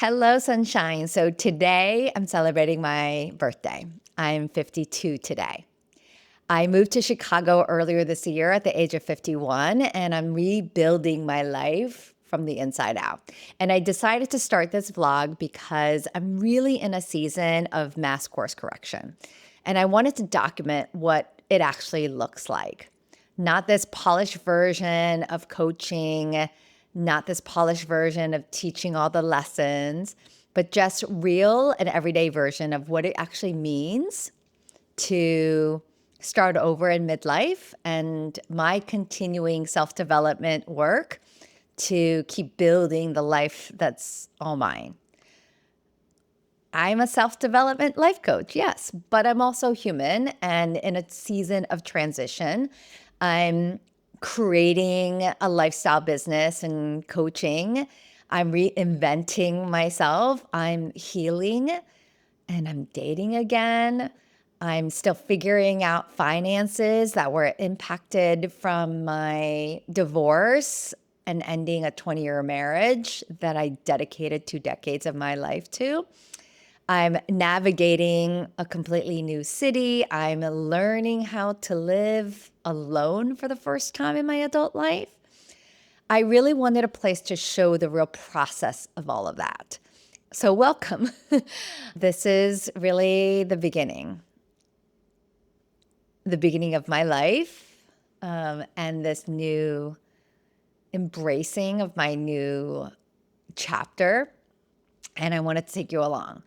Hello, sunshine. So today I'm celebrating my birthday. I'm 52 today. I moved to Chicago earlier this year at the age of 51, and I'm rebuilding my life from the inside out. And I decided to start this vlog because I'm really in a season of mass course correction. And I wanted to document what it actually looks like. Not this polished version of coaching, not this polished version of teaching all the lessons, but just real and everyday version of what it actually means to start over in midlife and my continuing self-development work to keep building the life that's all mine. I'm a self-development life coach, yes, but I'm also human and in a season of transition. I'm creating a lifestyle business and coaching. I'm reinventing myself. I'm healing and I'm dating again. I'm still figuring out finances that were impacted from my divorce and ending a 20-year marriage that I dedicated 2 decades of my life to. I'm navigating a completely new city. I'm learning how to live alone for the first time in my adult life. I really wanted a place to show the real process of all of that. So welcome. This is really the beginning of my life, and this new embracing of my new chapter. And I wanted to take you along.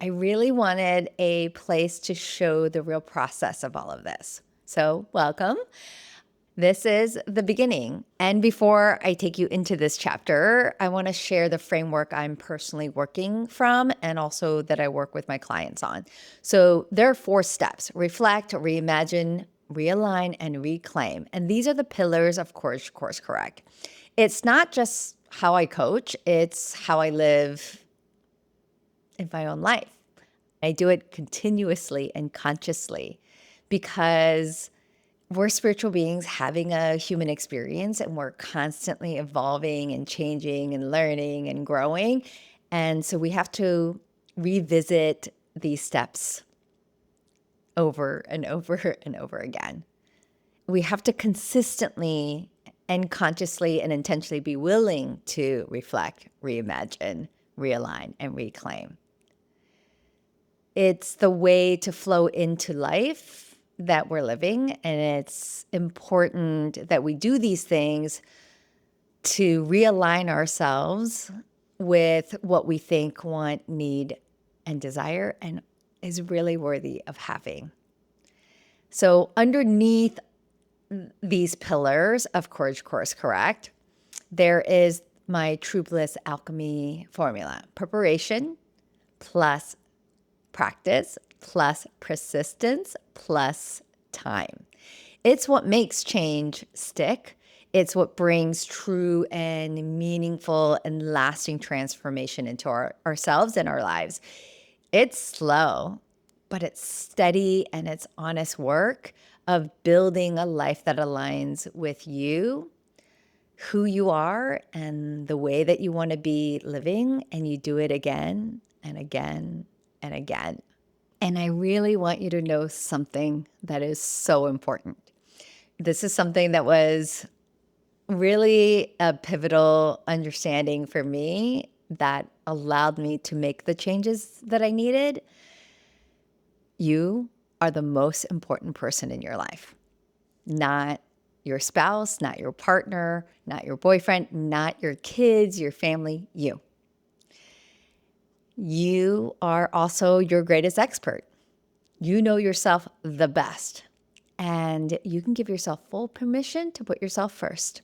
I really wanted a place to show the real process of all of this. So welcome. This is the beginning. And before I take you into this chapter, I want to share the framework I'm personally working from and also that I work with my clients on. So there are 4 steps: reflect, reimagine, realign, and reclaim. And these are the pillars of Course Correct. It's not just how I coach, it's how I live in my own life. I do it continuously and consciously because we're spiritual beings having a human experience and we're constantly evolving and changing and learning and growing. And so we have to revisit these steps over and over and over again. We have to consistently and consciously and intentionally be willing to reflect, reimagine, realign, and reclaim. It's the way to flow into life that we're living, and it's important that we do these things to realign ourselves with what we think, want, need, and desire, and is really worthy of having. So underneath these pillars of Course Correct, there is my True Bliss Alchemy formula: preparation plus practice plus persistence plus time. It's what makes change stick. It's what brings true and meaningful and lasting transformation into ourselves and our lives. It's slow, but it's steady and it's honest work of building a life that aligns with you, who you are, and the way that you want to be living, and you do it again and again and again. And I really want you to know something that is so important. This is something that was really a pivotal understanding for me that allowed me to make the changes that I needed. You are the most important person in your life, not your spouse, not your partner, not your boyfriend, not your kids, your family, you. You are also your greatest expert. You know yourself the best, and you can give yourself full permission to put yourself first.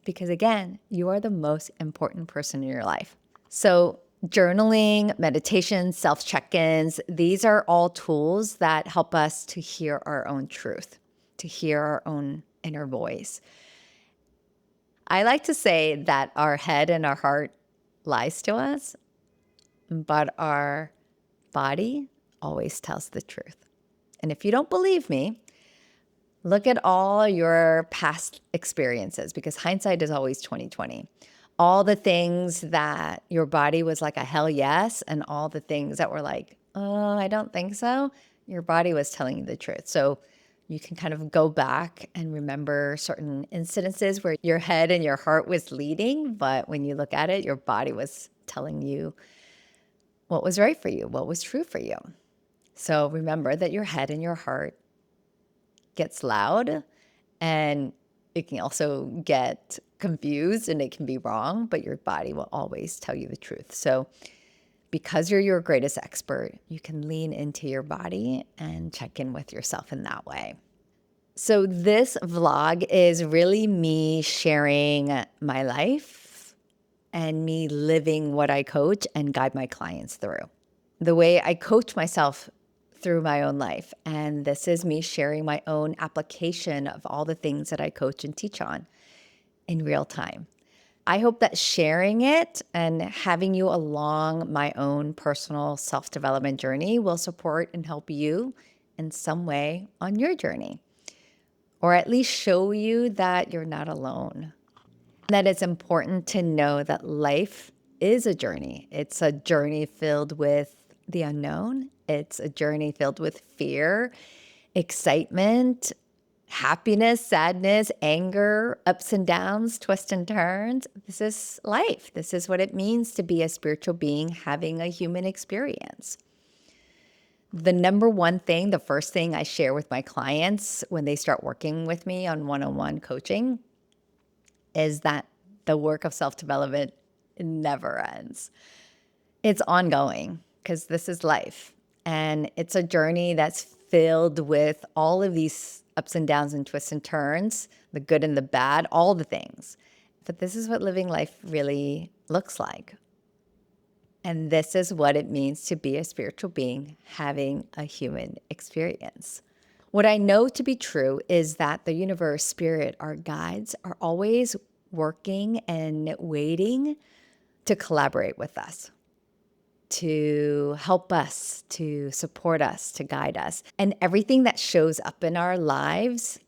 Because again, you are the most important person in your life. So journaling, meditation, self-check-ins, these are all tools that help us to hear our own truth, to hear our own inner voice. I like to say that our head and our heart lies to us, but our body always tells the truth. And if you don't believe me, look at all your past experiences, because hindsight is always 20/20. all the things that your body was like a hell yes, and all the things that were like, oh, I don't think so, your body was telling you the truth. So you can kind of go back and remember certain incidences where your head and your heart was leading, but when you look at it, your body was telling you what was right for you, what was true for you. So remember that your head and your heart gets loud, and it can also get confused and it can be wrong, but your body will always tell you the truth. So because you're your greatest expert, you can lean into your body and check in with yourself in that way. So this vlog is really me sharing my life and me living what I coach and guide my clients through. The way I coach myself through my own life. And this is me sharing my own application of all the things that I coach and teach on in real time. I hope that sharing it and having you along my own personal self-development journey will support and help you in some way on your journey, or at least show you that you're not alone. That it's important to know that life is a journey. It's a journey filled with the unknown. It's a journey filled with fear, excitement, happiness, sadness, anger, ups and downs, twists and turns. This is life. This is what it means to be a spiritual being having a human experience. The number one thing, the first thing I share with my clients when they start working with me on one-on-one coaching is that the work of self-development never ends. It's ongoing because this is life. And it's a journey that's filled with all of these ups and downs and twists and turns, the good and the bad, all the things. But this is what living life really looks like. And this is what it means to be a spiritual being having a human experience. What I know to be true is that the universe, spirit, our guides are always working and waiting to collaborate with us, to help us, to support us, to guide us. And everything that shows up in our lives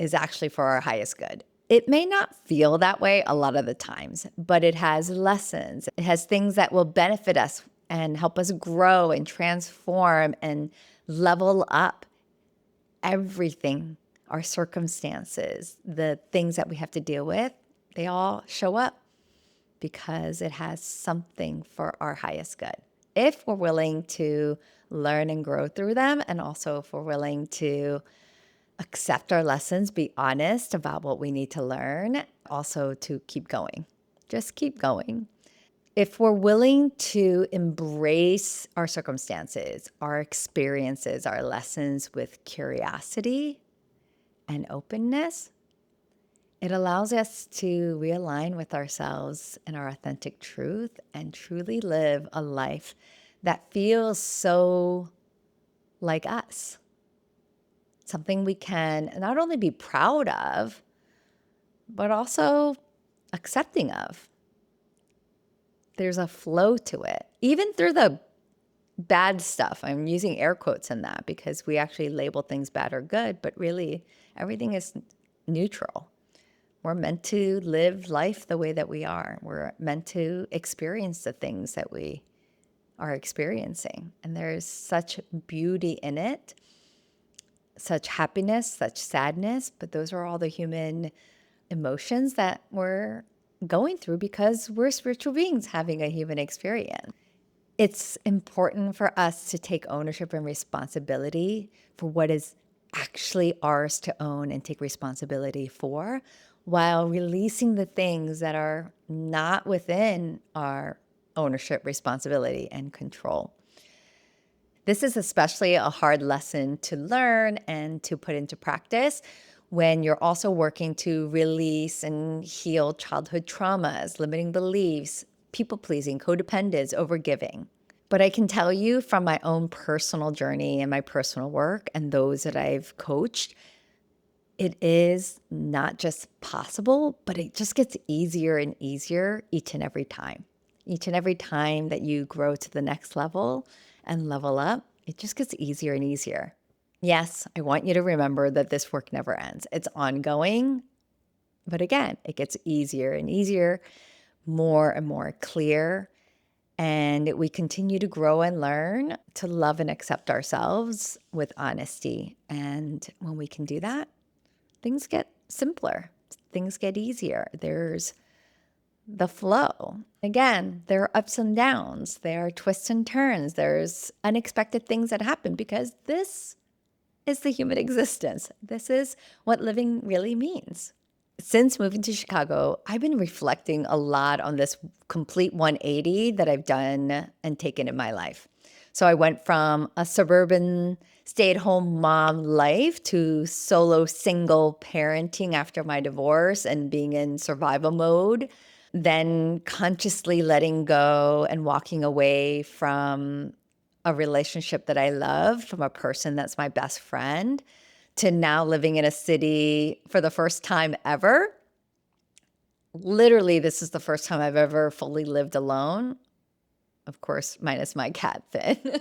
is actually for our highest good. It may not feel that way a lot of the times, but it has lessons. It has things that will benefit us and help us grow and transform and level up. Everything, our circumstances, the things that we have to deal with, they all show up because it has something for our highest good. If we're willing to learn and grow through them, and also if we're willing to accept our lessons, be honest about what we need to learn, also to keep going. Just keep going. If we're willing to embrace our circumstances, our experiences, our lessons with curiosity and openness, it allows us to realign with ourselves and our authentic truth and truly live a life that feels so like us. Something we can not only be proud of, but also accepting of. There's a flow to it, even through the bad stuff. I'm using air quotes in that because we actually label things bad or good, but really everything is neutral. We're meant to live life the way that we are. We're meant to experience the things that we are experiencing. And there's such beauty in it, such happiness, such sadness, but those are all the human emotions that we're going through because we're spiritual beings having a human experience. It's important for us to take ownership and responsibility for what is actually ours to own and take responsibility for, while releasing the things that are not within our ownership, responsibility, and control. This is especially a hard lesson to learn and to put into practice when you're also working to release and heal childhood traumas, limiting beliefs, people-pleasing, codependence, overgiving. But I can tell you from my own personal journey and my personal work and those that I've coached, it is not just possible, but it just gets easier and easier each and every time. Each and every time that you grow to the next level and level up, it just gets easier and easier. Yes, I want you to remember that this work never ends. It's ongoing, but again, it gets easier and easier. more and more clear. And we continue to grow and learn to love and accept ourselves with honesty. And when we can do that, things get simpler, things get easier. There's the flow. Again, there are ups and downs, there are twists and turns, there's unexpected things that happen because this is the human existence. This is what living really means. Since moving to Chicago, I've been reflecting a lot on this complete 180 that I've done and taken in my life. So I went from a suburban stay-at-home mom life to solo single parenting after my divorce and being in survival mode, then consciously letting go and walking away from a relationship that I love, from a person that's my best friend, to now living in a city for the first time ever. Literally, this is the first time I've ever fully lived alone. Of course, minus my cat, Finn.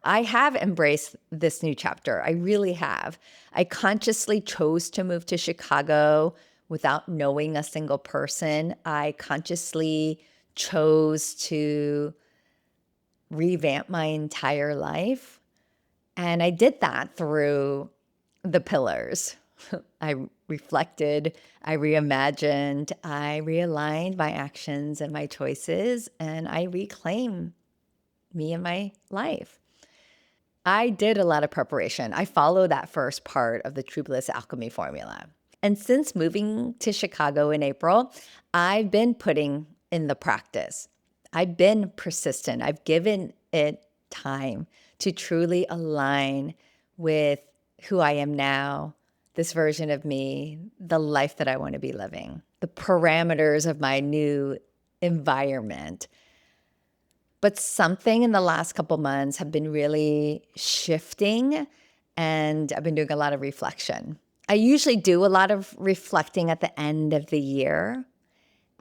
I have embraced this new chapter. I really have. I consciously chose to move to Chicago without knowing a single person. I consciously chose to revamp my entire life. And I did that through the pillars. I reflected, I reimagined, I realigned my actions and my choices, and I reclaimed me and my life. I did a lot of preparation. I follow that first part of the True Bliss Alchemy formula. And since moving to Chicago in April, I've been putting in the practice. I've been persistent. I've given it time to truly align with who I am now, this version of me, the life that I want to be living, the parameters of my new environment. But something in the last couple months have been really shifting, and I've been doing a lot of reflection. I usually do a lot of reflecting at the end of the year.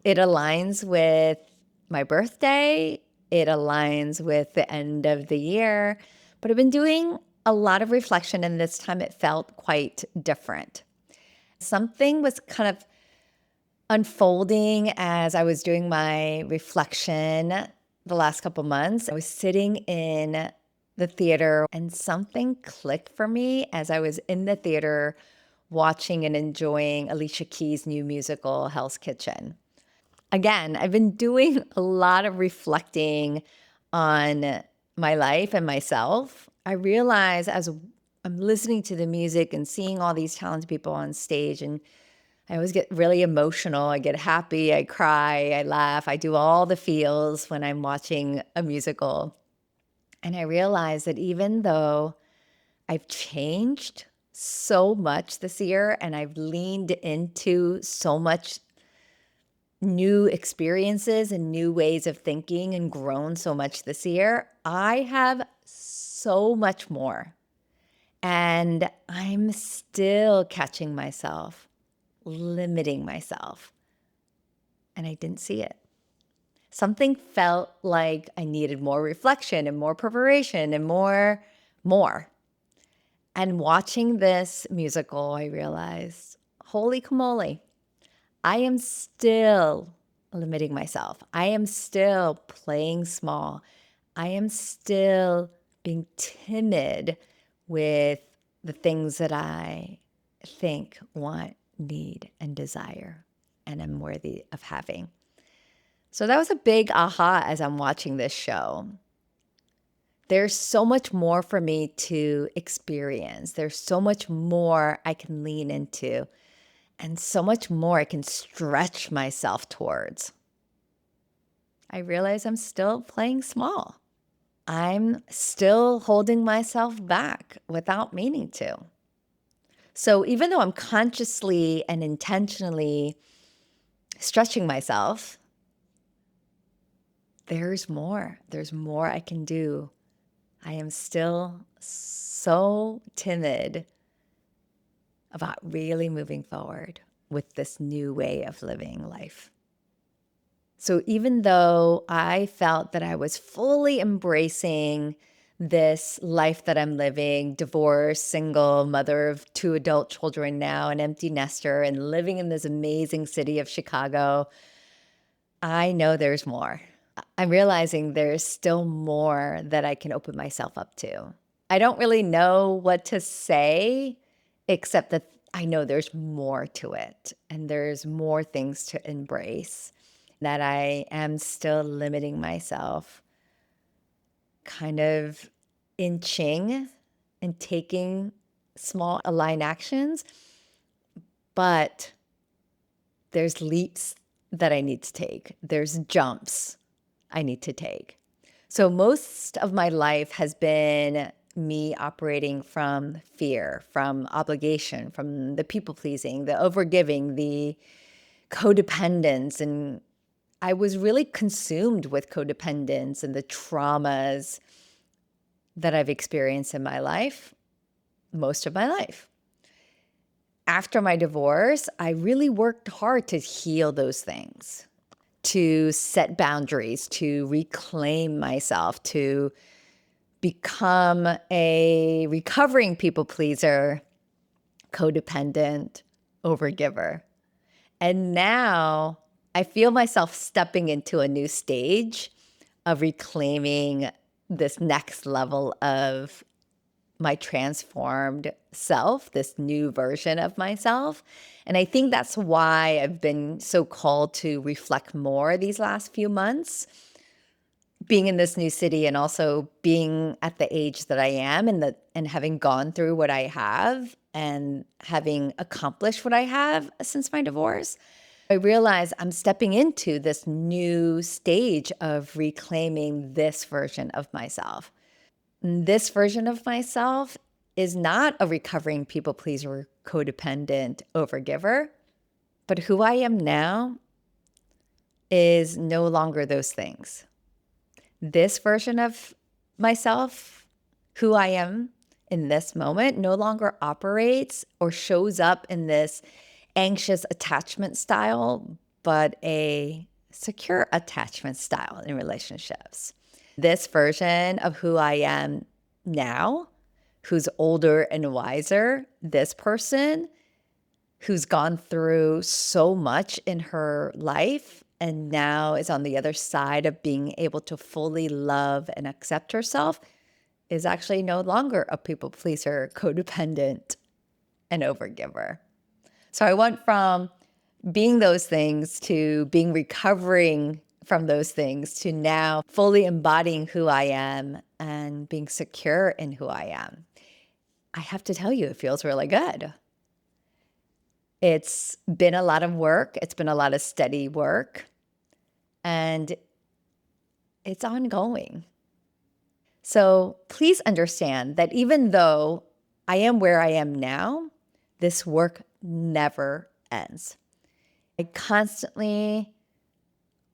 It aligns with my birthday. It aligns with the end of the year. But I've been doing a lot of reflection, and this time it felt quite different. Something was kind of unfolding as I was doing my reflection the last couple months. I was sitting in the theater and something clicked for me as I was in the theater watching and enjoying Alicia Keys' new musical, Hell's Kitchen. Again, I've been doing a lot of reflecting on my life and myself. I realize as I'm listening to the music and seeing all these talented people on stage, and I always get really emotional. I get happy, I cry, I laugh. I do all the feels when I'm watching a musical. And I realize that even though I've changed so much this year and I've leaned into so much new experiences and new ways of thinking and grown so much this year, I have so much more. And I'm still catching myself limiting myself. And I didn't see it. Something felt like I needed more reflection and more preparation and more. And watching this musical, I realized, holy camole, I am still limiting myself. I am still playing small. I am still being timid with the things that I think, want, need, and desire, and am worthy of having. So that was a big aha as I'm watching this show. There's so much more for me to experience. There's so much more I can lean into, and so much more I can stretch myself towards. I realize I'm still playing small. I'm still holding myself back without meaning to. So even though I'm consciously and intentionally stretching myself, there's more. There's more I can do. I am still so timid about really moving forward with this new way of living life. So even though I felt that I was fully embracing this life that I'm living, divorced, single, mother of 2 adult children now, an empty nester, and living in this amazing city of Chicago, I know there's more. I'm realizing there's still more that I can open myself up to. I don't really know what to say, except that I know there's more to it and there's more things to embrace, that I am still limiting myself, kind of inching and taking small aligned actions, but there's leaps that I need to take. There's jumps I need to take. So most of my life has been me operating from fear, from obligation, from the people pleasing, the overgiving, the codependence. And I was really consumed with codependence and the traumas that I've experienced in my life, most of my life. After my divorce, I really worked hard to heal those things, to set boundaries, to reclaim myself, to become a recovering people pleaser, codependent, overgiver. And now I feel myself stepping into a new stage of reclaiming this next level of my transformed self, this new version of myself. And I think that's why I've been so called to reflect more these last few months, being in this new city and also being at the age that I am and having gone through what I have and having accomplished what I have since my divorce. I realize I'm stepping into this new stage of reclaiming this version of myself. This version of myself is not a recovering people pleaser, codependent overgiver, but who I am now is no longer those things. This version of myself, who I am in this moment, no longer operates or shows up in this anxious attachment style, but a secure attachment style in relationships. This version of who I am now, who's older and wiser, this person who's gone through so much in her life and now is on the other side of being able to fully love and accept herself, is actually no longer a people pleaser, codependent, and overgiver. So I went from being those things to being recovering from those things to now fully embodying who I am and being secure in who I am. I have to tell you, it feels really good. It's been a lot of work. It's been a lot of steady work, and it's ongoing. So please understand that even though I am where I am now, this work never ends. I constantly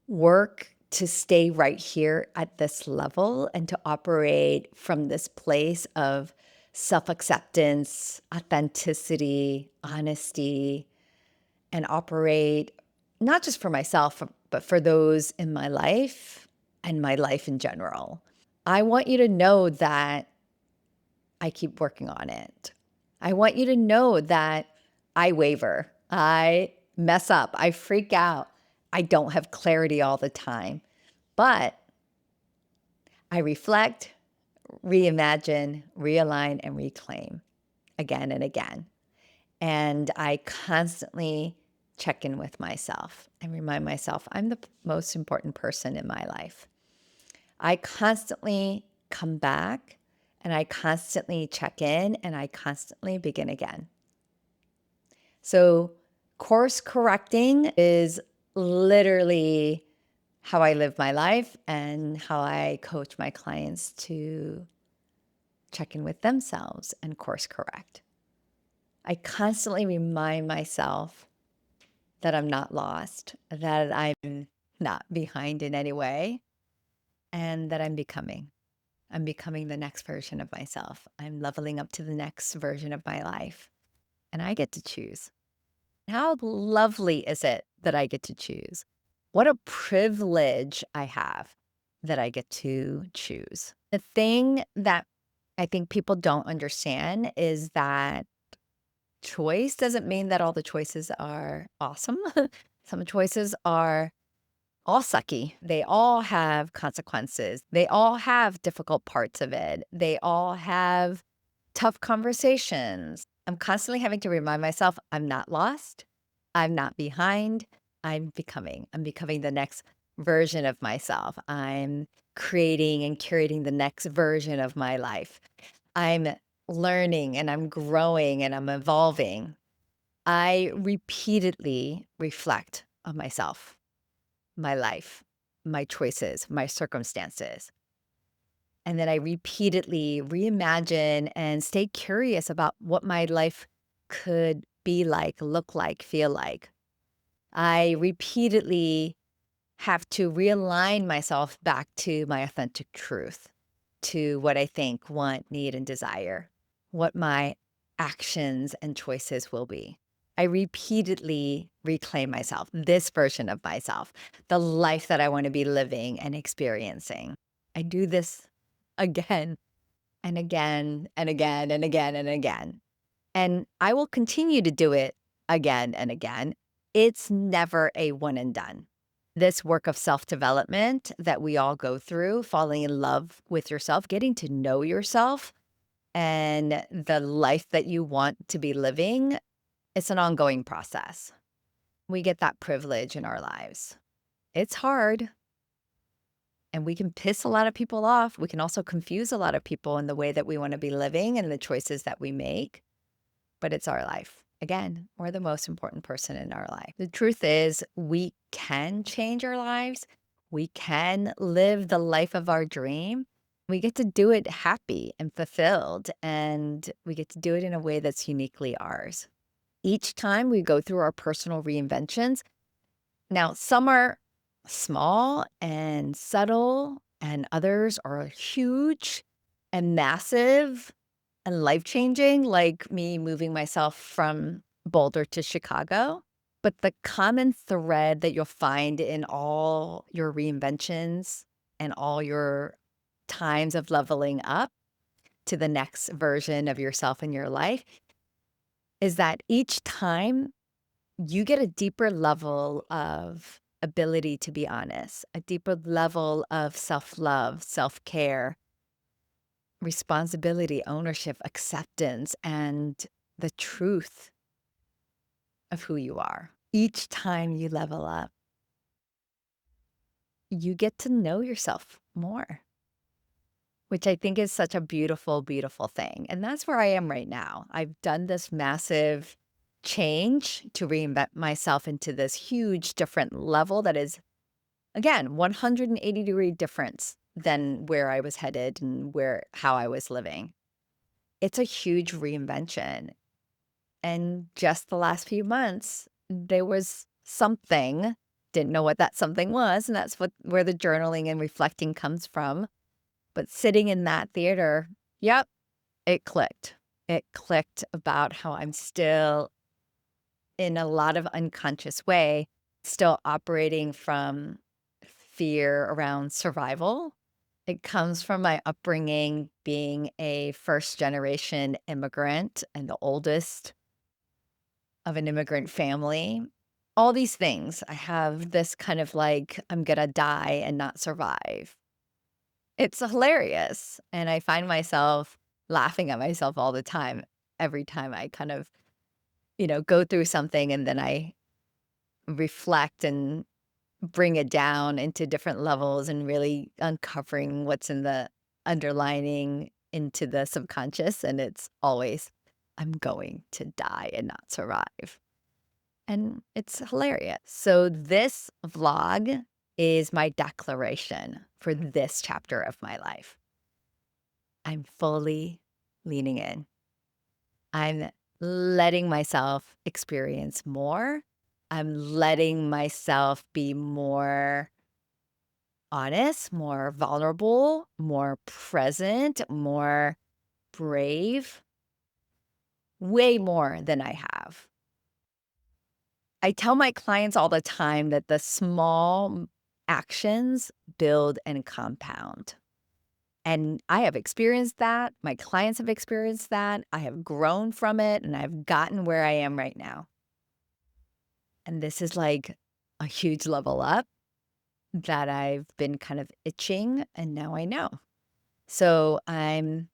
work to stay right here at this level and to operate from this place of self-acceptance, authenticity, honesty, and operate not just for myself, but for those in my life and my life in general. I want you to know that I keep working on it. I want you to know that I waver, I mess up, I freak out, I don't have clarity all the time, but I reflect, reimagine, realign, and reclaim again and again. And I constantly check in with myself and remind myself I'm the most important person in my life. I constantly come back and I constantly check in and I constantly begin again. So, course correcting is literally how I live my life and how I coach my clients to check in with themselves and course correct. I constantly remind myself that I'm not lost, that I'm not behind in any way, and that I'm becoming. I'm becoming the next version of myself. I'm leveling up to the next version of my life, and I get to choose. How lovely is it that I get to choose? What a privilege I have that I get to choose. The thing that I think people don't understand is that choice doesn't mean that all the choices are awesome. Some choices are all sucky. They all have consequences. They all have difficult parts of it. They all have tough conversations. I'm constantly having to remind myself I'm not lost. I'm not behind. I'm becoming. I'm becoming the next version of myself. I'm creating and curating the next version of my life. I'm learning and I'm growing and I'm evolving. I repeatedly reflect on myself, my life, my choices, my circumstances. And then I repeatedly reimagine and stay curious about what my life could be like, look like, feel like. I repeatedly have to realign myself back to my authentic truth, to what I think, want, need, and desire, what my actions and choices will be. I repeatedly reclaim myself, this version of myself, the life that I want to be living and experiencing. I do this again and again and again and again and again. And I will continue to do it again and again. It's never a one and done. This work of self development that we all go through, falling in love with yourself, getting to know yourself and the life that you want to be living, it's an ongoing process. We get that privilege in our lives. It's hard. And we can piss a lot of people off. We can also confuse a lot of people in the way that we want to be living and the choices that we make. But it's our life. Again, we're the most important person in our life. The truth is, we can change our lives. We can live the life of our dream. We get to do it happy and fulfilled, and we get to do it in a way that's uniquely ours. Each time we go through our personal reinventions, now some are small and subtle, and others are huge and massive and life-changing, like me moving myself from Boulder to Chicago. But the common thread that you'll find in all your reinventions and all your times of leveling up to the next version of yourself in your life is that each time you get a deeper level of ability to be honest, a deeper level of self-love, self-care, responsibility, ownership, acceptance, and the truth of who you are. Each time you level up, you get to know yourself more, which I think is such a beautiful, beautiful thing. And that's where I am right now. I've done this massive change to reinvent myself into this huge, different level that is, again, 180-degree difference than where I was headed and how I was living. It's a huge reinvention. And just the last few months, there was something, didn't know what that something was, and that's where the journaling and reflecting comes from. But sitting in that theater, yep, it clicked. It clicked about how I'm still in a lot of unconscious way, still operating from fear around survival. It comes from my upbringing being a first generation immigrant and the oldest of an immigrant family. All these things. I have this kind of like, I'm gonna die and not survive. It's hilarious. And I find myself laughing at myself all the time, every time I kind of, go through something and then I reflect and bring it down into different levels and really uncovering what's in the underlining into the subconscious. And it's always, I'm going to die and not survive. And it's hilarious. So this vlog is my declaration for this chapter of my life. I'm fully leaning in. I'm letting myself experience more. I'm letting myself be more honest, more vulnerable, more present, more brave, way more than I have. I tell my clients all the time that the small actions build and compound. And I have experienced that. My clients have experienced that. I have grown from it and I've gotten where I am right now. And this is like a huge level up. that I've been kind of itching, and now I know. So I'm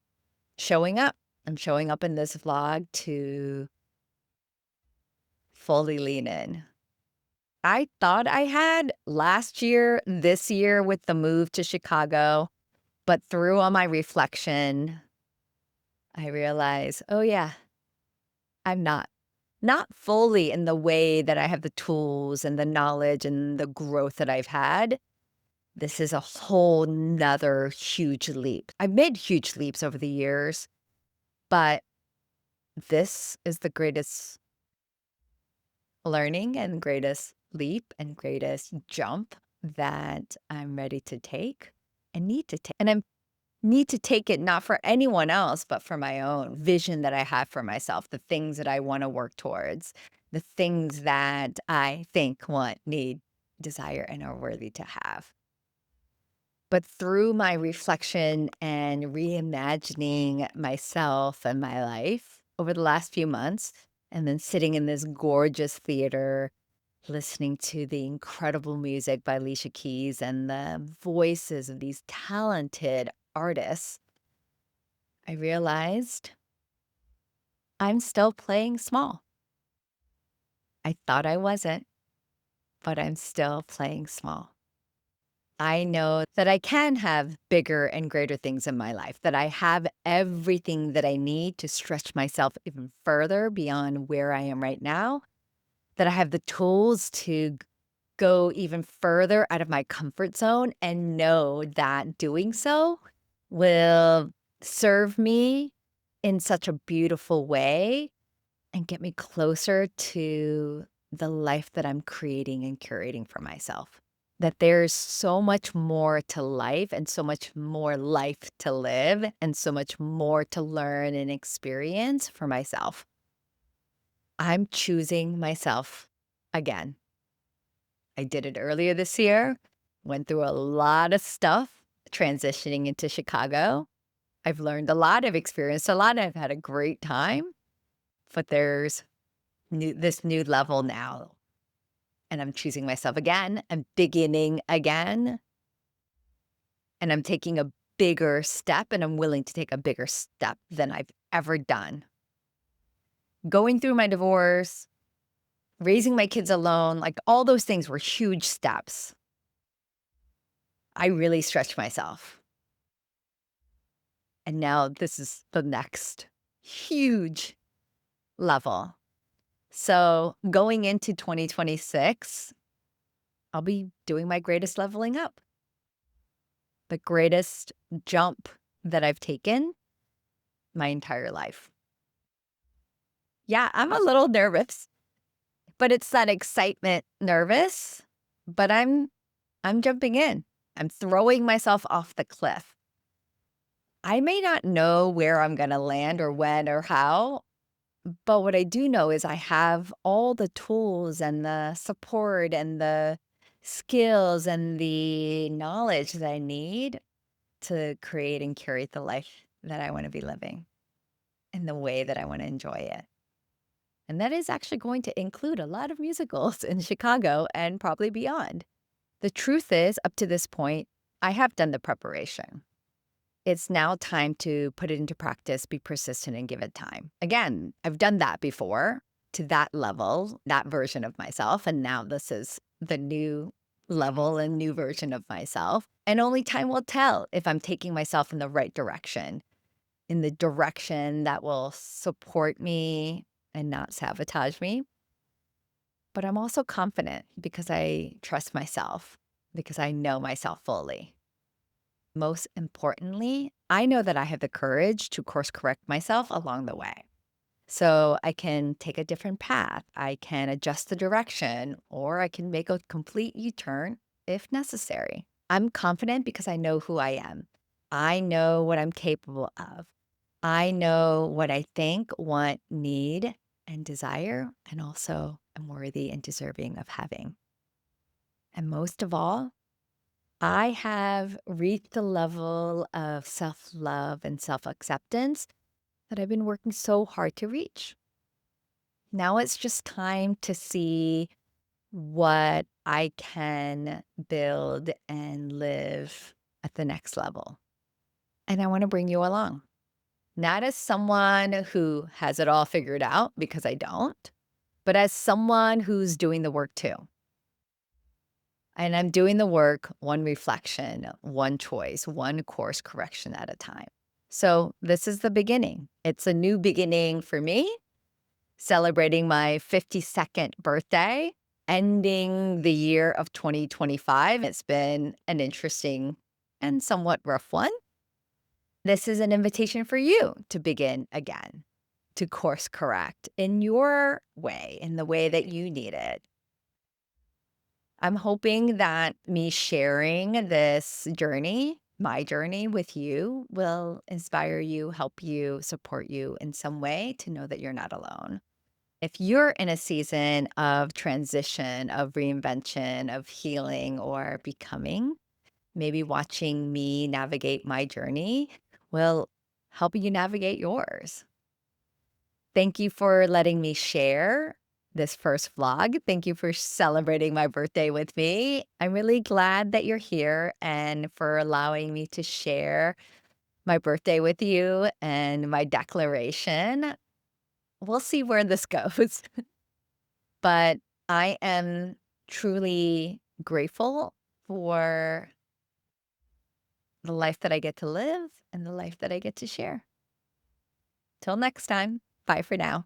showing up. I'm showing up in this vlog to fully lean in. I thought I had last year, this year with the move to Chicago, but through all my reflection, I realize, oh yeah, I'm not. Not fully in the way that I have the tools and the knowledge and the growth that I've had. This is a whole nother huge leap. I've made huge leaps over the years, but this is the greatest learning and greatest leap and greatest jump that I'm ready to take and need to take. And I need to take it not for anyone else, but for my own vision that I have for myself, the things that I want to work towards, the things that I think, want, need, desire, and are worthy to have. But through my reflection and reimagining myself and my life over the last few months, and then sitting in this gorgeous theater, listening to the incredible music by Alicia Keys and the voices of these talented artists, I realized I'm still playing small. I thought I wasn't, but I'm still playing small. I know that I can have bigger and greater things in my life, that I have everything that I need to stretch myself even further beyond where I am right now, that I have the tools to go even further out of my comfort zone and know that doing so will serve me in such a beautiful way and get me closer to the life that I'm creating and curating for myself. That there's so much more to life and so much more life to live and so much more to learn and experience for myself. I'm choosing myself again. I did it earlier this year, went through a lot of stuff transitioning into Chicago. I've learned a lot, I've experienced a lot, I've had a great time, but there's this new level now, and I'm choosing myself again. I'm beginning again, and I'm taking a bigger step, and I'm willing to take a bigger step than I've ever done. Going through my divorce, raising my kids alone, like all those things were huge steps. I really stretched myself. And now this is the next huge level. So going into 2026, I'll be doing my greatest leveling up, the greatest jump that I've taken my entire life. Yeah, I'm a little nervous, but it's that excitement nervous, but I'm jumping in. I'm throwing myself off the cliff. I may not know where I'm going to land or when or how, but what I do know is I have all the tools and the support and the skills and the knowledge that I need to create and curate the life that I want to be living in the way that I want to enjoy it. And that is actually going to include a lot of musicals in Chicago and probably beyond. The truth is, up to this point, I have done the preparation. It's now time to put it into practice, be persistent, and give it time. Again, I've done that before to that level, that version of myself. And now this is the new level and new version of myself. And only time will tell if I'm taking myself in the right direction, in the direction that will support me and not sabotage me. But I'm also confident because I trust myself, because I know myself fully. Most importantly, I know that I have the courage to course correct myself along the way. So I can take a different path, I can adjust the direction, or I can make a complete U-turn if necessary. I'm confident because I know who I am. I know what I'm capable of. I know what I think, want, need, and desire, and also am worthy and deserving of having. And most of all, I have reached the level of self-love and self-acceptance that I've been working so hard to reach. Now it's just time to see what I can build and live at the next level. And I want to bring you along, not as someone who has it all figured out, because I don't, but as someone who's doing the work too. And I'm doing the work one reflection, one choice, one course correction at a time. So this is the beginning. It's a new beginning for me, celebrating my 52nd birthday, ending the year of 2025. It's been an interesting and somewhat rough one. This is an invitation for you to begin again, to course correct in your way, in the way that you need it. I'm hoping that me sharing this journey, my journey with you, will inspire you, help you, support you in some way to know that you're not alone. If you're in a season of transition, of reinvention, of healing or becoming, maybe watching me navigate my journey will help you navigate yours. Thank you for letting me share this first vlog. Thank you for celebrating my birthday with me. I'm really glad that you're here and for allowing me to share my birthday with you and my declaration. We'll see where this goes, but I am truly grateful for the life that I get to live and the life that I get to share. Till next time, bye for now.